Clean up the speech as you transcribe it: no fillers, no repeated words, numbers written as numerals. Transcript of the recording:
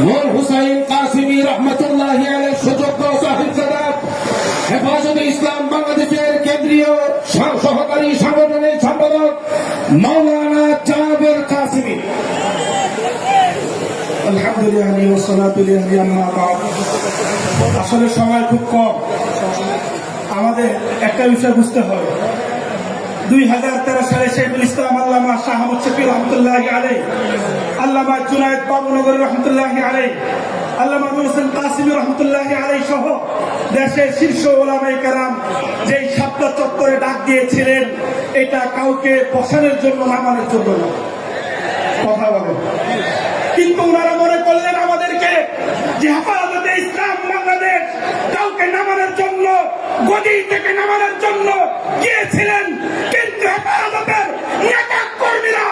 নূর হুসাইন কাসিমি রহমতুল্লাহি আলাইহি সুযোগ্য সাহিবজাদা হেফাজতে ইসলাম বাংলাদেশের কেন্দ্রীয় সহকারী সাংগঠনিক সম্পাদক মাওলানা জাবের কাসিমি। আসলে সময় খুব কম। আমাদের একটা বিষয় বুঝতে হয়, 2013 সালে শেখুল ইসলাম আল্লামা শাহ আহমদ শফি রহমতুল্লাহি আলাইহি, আল্লামা জুনায়েদ বাবুনগরী রহমতুল্লাহি আলাইহি, আল্লামা নূর হোসেন কাসিমি রহমতুল্লাহি আলাইহি সহ দেশের শীর্ষ ওলামায়ে কেরাম যেই শাপলা চত্বরে ডাক দিয়েছিলেন, এটা কাউকে বসানোর জন্য নামানোর জন্য না। কথা বলেন। কিন্তু ওনারা মনে করলেন আমাদেরকে যে হেফাজতে ইসলাম বাংলাদেশ কাউকে নামানোর জন্য, গদি থেকে নামানোর জন্য গিয়েছিলেন, কিন্তু হেফাজতের নেতা কর্মীরা